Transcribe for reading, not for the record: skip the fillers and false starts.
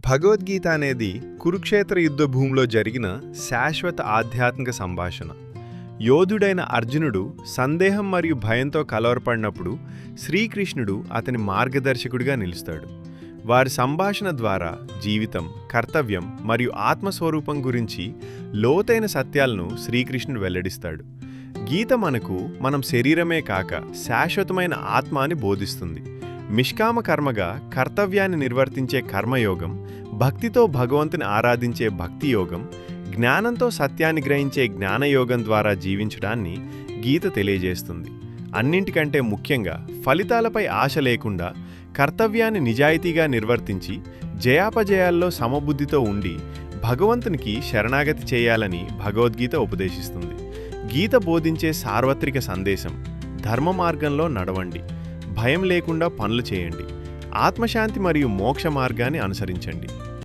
భగవద్గీత అనేది కురుక్షేత్ర యుద్ధ భూమిలో జరిగిన శాశ్వత ఆధ్యాత్మిక సంభాషణ. యోధుడైన అర్జునుడు సందేహం మరియు భయంతో కలవరపడినప్పుడు శ్రీకృష్ణుడు అతని మార్గదర్శకుడిగా నిలుస్తాడు. వారి సంభాషణ ద్వారా జీవితం, కర్తవ్యం మరియు ఆత్మస్వరూపం గురించి లోతైన సత్యాలను శ్రీకృష్ణుడు వెల్లడిస్తాడు. గీత మనకు మనం శరీరమే కాక శాశ్వతమైన ఆత్మ అని బోధిస్తుంది. నిష్కామ కర్మగా కర్తవ్యాన్ని నిర్వర్తించే కర్మయోగం, భక్తితో భగవంతుని ఆరాధించే భక్తి యోగం, జ్ఞానంతో సత్యాన్ని గ్రహించే జ్ఞానయోగం ద్వారా జీవించడాన్ని గీత తెలియజేస్తుంది. అన్నింటికంటే ముఖ్యంగా ఫలితాలపై ఆశ లేకుండా కర్తవ్యాన్ని నిజాయితీగా నిర్వర్తించి జయాపజయాల్లో సమబుద్ధితో ఉండి భగవంతునికి శరణాగతి చేయాలని భగవద్గీత ఉపదేశిస్తుంది. గీత బోధించే సార్వత్రిక సందేశం: ధర్మ మార్గంలో నడవండి, భయం లేకుండా పనులు చేయండి, ఆత్మశాంతి మరియు మోక్ష మార్గాన్ని అనుసరించండి.